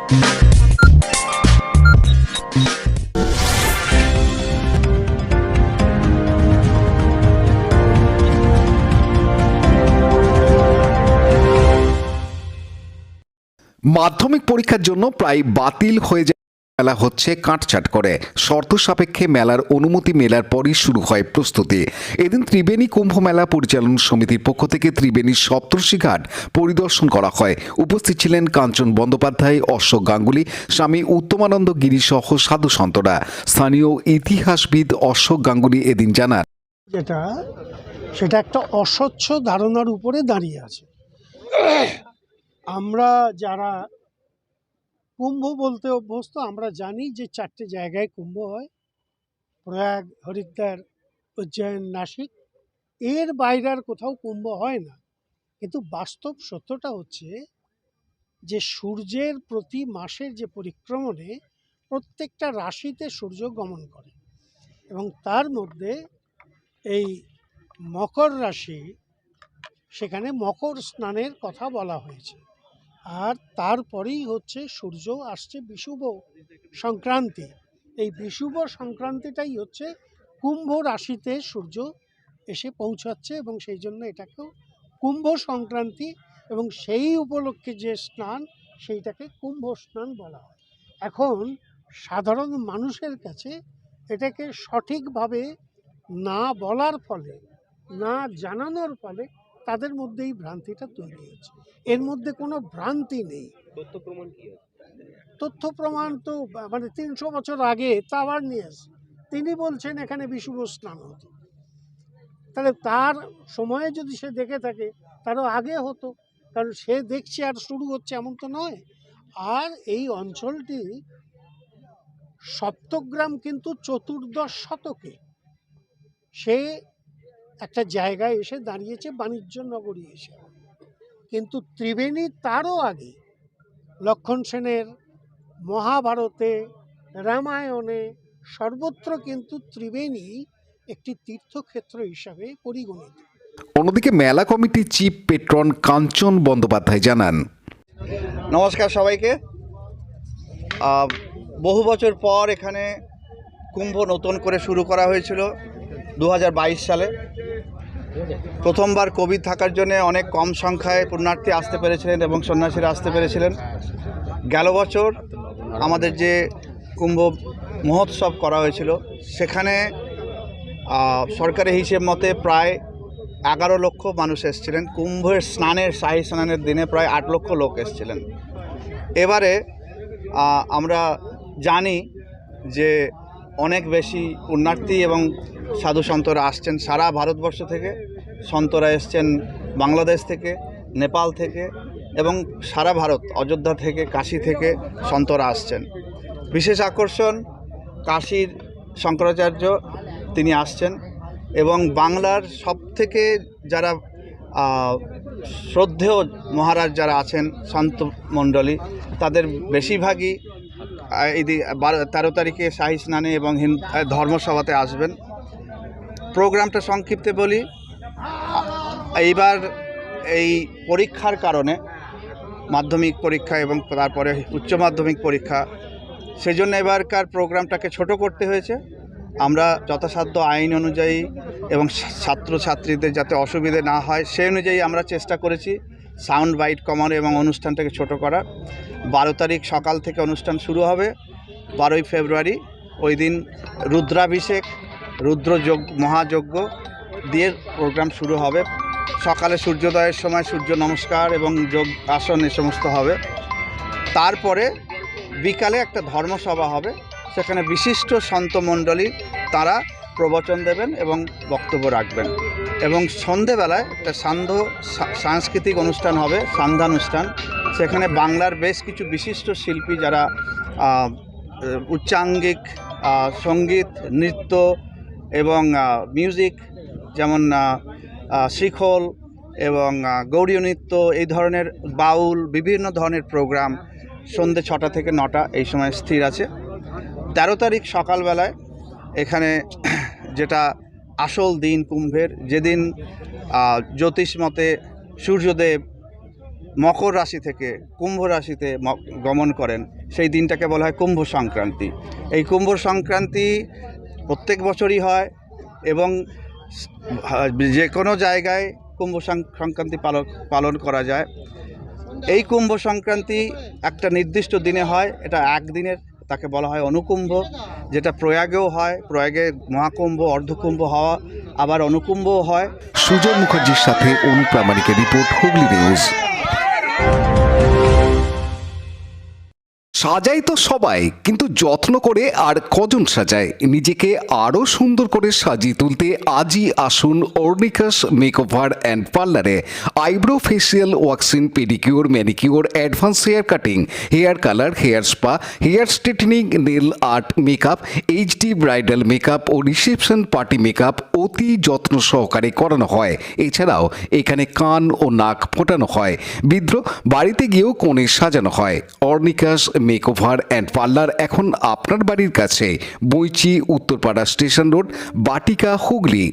মাধ্যমিক পরীক্ষার জন্য প্রায় বাতিল হয়ে যায় মেলা হচ্ছে কাটছাট করে। শর্ত সাপেক্ষে মেলার অনুমতি মেলার পরই শুরু হয় প্রস্তুতি। এদিন ত্রিবেণী কুম্ভ মেলা পরিচালন সমিতির পক্ষ থেকে ত্রিবেণীর সপ্তর্ষি ঘাট পরিদর্শন করা হয়। উপস্থিত ছিলেন কাঞ্চন বন্দ্যোপাধ্যায়, অশোক গাঙ্গুলি, স্বামী উত্তমানন্দ গিরি সহ সাধু সন্তরা। স্থানীয় ইতিহাসবিদ অশোক গাঙ্গুলি এদিন জানান, সেটা একটা অস্বচ্ছ ধারণার উপরে দাঁড়িয়ে আছে। আমরা যারা কুম্ভ বলতে অভ্যস্ত, আমরা জানি যে 4টে জায়গায় কুম্ভ হয়: প্রয়াগ, হরিদ্বার, উজ্জয়ন, নাসিক। এর বাইরে আর কোথাও কুম্ভ হয় না। কিন্তু বাস্তব সত্যটা হচ্ছে যে সূর্যের প্রতি মাসের যে পরিক্রমণে প্রত্যেকটা রাশিতে সূর্য গমন করে, এবং তার মধ্যে এই মকর রাশি, সেখানে মকর স্নানের কথা বলা হয়েছে। আর তারপরেই হচ্ছে সূর্য আসছে বিষুব সংক্রান্তি। এই বিষুব সংক্রান্তিটাই হচ্ছে কুম্ভ রাশিতে সূর্য এসে পৌঁছাচ্ছে, এবং সেই জন্য এটাকেও কুম্ভ সংক্রান্তি, এবং সেই উপলক্ষে যে স্নান সেইটাকে কুম্ভ স্নান বলা হয়। এখন সাধারণ মানুষের কাছে এটাকে সঠিকভাবে না বলার ফলে, না জানানোর ফলে তাদের মধ্যে এই ভ্রান্তিটা তৈরি হয়েছে। এর মধ্যে কোনো ভ্রান্তি নেই। তথ্য প্রমাণ তো 300 বছর আগে তা আবার নিয়ে আসে। তিনি বলছেন এখানে বিষুব স্নান হতো, তাহলে তার সময়ে যদি সে দেখে থাকে তারও আগে হতো, কারণ সে দেখছে আর শুরু হচ্ছে এমন তো নয়। আর এই অঞ্চলটি সপ্তগ্রাম কিন্তু 14দশ শতকে সে একটা জায়গায় এসে দাঁড়িয়েছে, বাণিজ্য নগরী এসে। কিন্তু ত্রিবেণী তারও আগে লক্ষণ সেনের মহাভারতে, রামায়ণে, সর্বত্র কিন্তু ত্রিবেণী একটি তীর্থক্ষেত্র হিসাবে পরিগণিত। অন্যদিকে মেলা কমিটির চিফ পেট্রন কাঞ্চন বন্দ্যোপাধ্যায় জানান, নমস্কার সবাইকে। বহু বছর পর এখানে কুম্ভ নতুন করে শুরু করা হয়েছিল 2022 সালে। প্রথমবার কোভিড থাকার জন্য অনেক কম সংখ্যায় পুণ্যার্থী আসতে পেরেছিলেন এবং সন্ন্যাসীরা আসতে পেরেছিলেন। গেল বছর আমাদের যে কুম্ভ মহোৎসব করা হয়েছিল সেখানে সরকারি হিসেব মতে প্রায় 11 লক্ষ মানুষ এসেছিলেন। কুম্ভের স্নানের, শাহী স্নানের দিনে প্রায় 8 লক্ষ লোক এসেছিলেন। এবারে আমরা জানি যে অনেক বেশি পুণ্যার্থী এবং সাধু সন্তরা আসছেন সারা ভারতবর্ষ থেকে। সন্তরা এসছেন বাংলাদেশ থেকে, নেপাল থেকে, এবং সারা ভারত, অযোধ্যা থেকে, কাশী থেকে সন্তরা আসছেন। বিশেষ আকর্ষণ কাশীর শঙ্করাচার্য, তিনি আসছেন, এবং বাংলার সবথেকে যারা শ্রদ্ধেয় মহারাজ যারা আছেন, সন্ত মণ্ডলী, তাদের বেশিরভাগই এই 13 তারিখে শাহী স্নানে এবং ধর্মসভাতে আসবেন। প্রোগ্রামটা সংক্ষিপ্তে বলি, এইবার এই পরীক্ষার কারণে, মাধ্যমিক পরীক্ষা এবং তারপরে উচ্চ মাধ্যমিক পরীক্ষা, সেজন্য এবারকার প্রোগ্রামটাকে ছোট করতে হয়েছে। আমরা যথাসাধ্য আইন অনুযায়ী এবং ছাত্রছাত্রীদের যাতে অসুবিধে না হয় সেই অনুযায়ী আমরা চেষ্টা করেছি সাউন্ড বাইট কমানো এবং অনুষ্ঠানটাকে ছোট করার। 12 তারিখ সকাল থেকে অনুষ্ঠান শুরু হবে। 12ই ফেব্রুয়ারি ওই দিন রুদ্রাভিষেক, রুদ্রযজ্ঞ, মহাযজ্ঞ দিয়ে প্রোগ্রাম শুরু হবে। সকালে সূর্যোদয়ের সময় সূর্য নমস্কার এবং যোগ আসন এ সমস্ত হবে। তারপরে বিকালে একটা ধর্মসভা হবে, সেখানে বিশিষ্ট সন্তমণ্ডলী তারা প্রবচন দেবেন এবং বক্তব্য রাখবেন, এবং সন্ধেবেলায় একটা সাংস্কৃতিক অনুষ্ঠান হবে, সান্ধ্যানুষ্ঠান। সেখানে বাংলার বেশ কিছু বিশিষ্ট শিল্পী যারা উচ্চাঙ্গিক সঙ্গীত, নৃত্য এবং মিউজিক, যেমন শিখল এবং গৌড়ীয় নৃত্য, এই ধরনের বাউল, বিভিন্ন ধরনের প্রোগ্রাম সন্ধ্যে 6টা থেকে 9টা এই সময় স্থির আছে। 13 তারিখ সকালবেলায় এখানে যেটা আসল দিন কুম্ভের, যেদিন জ্যোতিষ মতে সূর্যদেব মকর রাশি থেকে কুম্ভ রাশিতে গমন করেন, সেই দিনটাকে বলা হয় কুম্ভ সংক্রান্তি। এই কুম্ভ সংক্রান্তি প্রত্যেক বছরই হয় এবং যে কোনো জায়গায় কুম্ভ সংক্রান্তি পালন করা যায়। এই কুম্ভ সংক্রান্তি একটা নির্দিষ্ট দিনে হয়, এটা একদিনের, তাকে বলা হয় অনুকুম্ভ, যেটা প্রয়াগেও হয়। প্রয়াগে মহাকুম্ভ, অর্ধকুম্ভ হওয়া, আবার অনুকুম্ভও হয়। সুজন মুখার্জির সাথে অনুপ্রামাণিকের রিপোর্ট, হুগলি নিউজ। সাজাই তো সবাই, কিন্তু যত্ন করে আর কজন সাজায়? নিজেকে আরও সুন্দর করে সাজিয়ে তুলতে আজই আসুন অর্নিকাস মেকওভার অ্যান্ড পার্লারে। Eyebrow, facial, waxing, pedicure, manicure, advance hair cutting, hair colour, hair spa, hair straightening, nail art, makeup, HD bridal makeup ও রিসেপশন পার্টি মেকআপ অতি যত্ন সহকারে করানো হয়। এছাড়াও এখানে কান ও নাক ফোটানো হয়। বিদ্রোহ বাড়িতে গিয়েও কোণে সাজানো হয়। অর্নিকাস মেকওভার অ্যান্ড পার্লার এখন আপনার বাড়ির কাছে, বইচি, উত্তরপাড়া স্টেশন রোড, বাটিকা, হুগলি।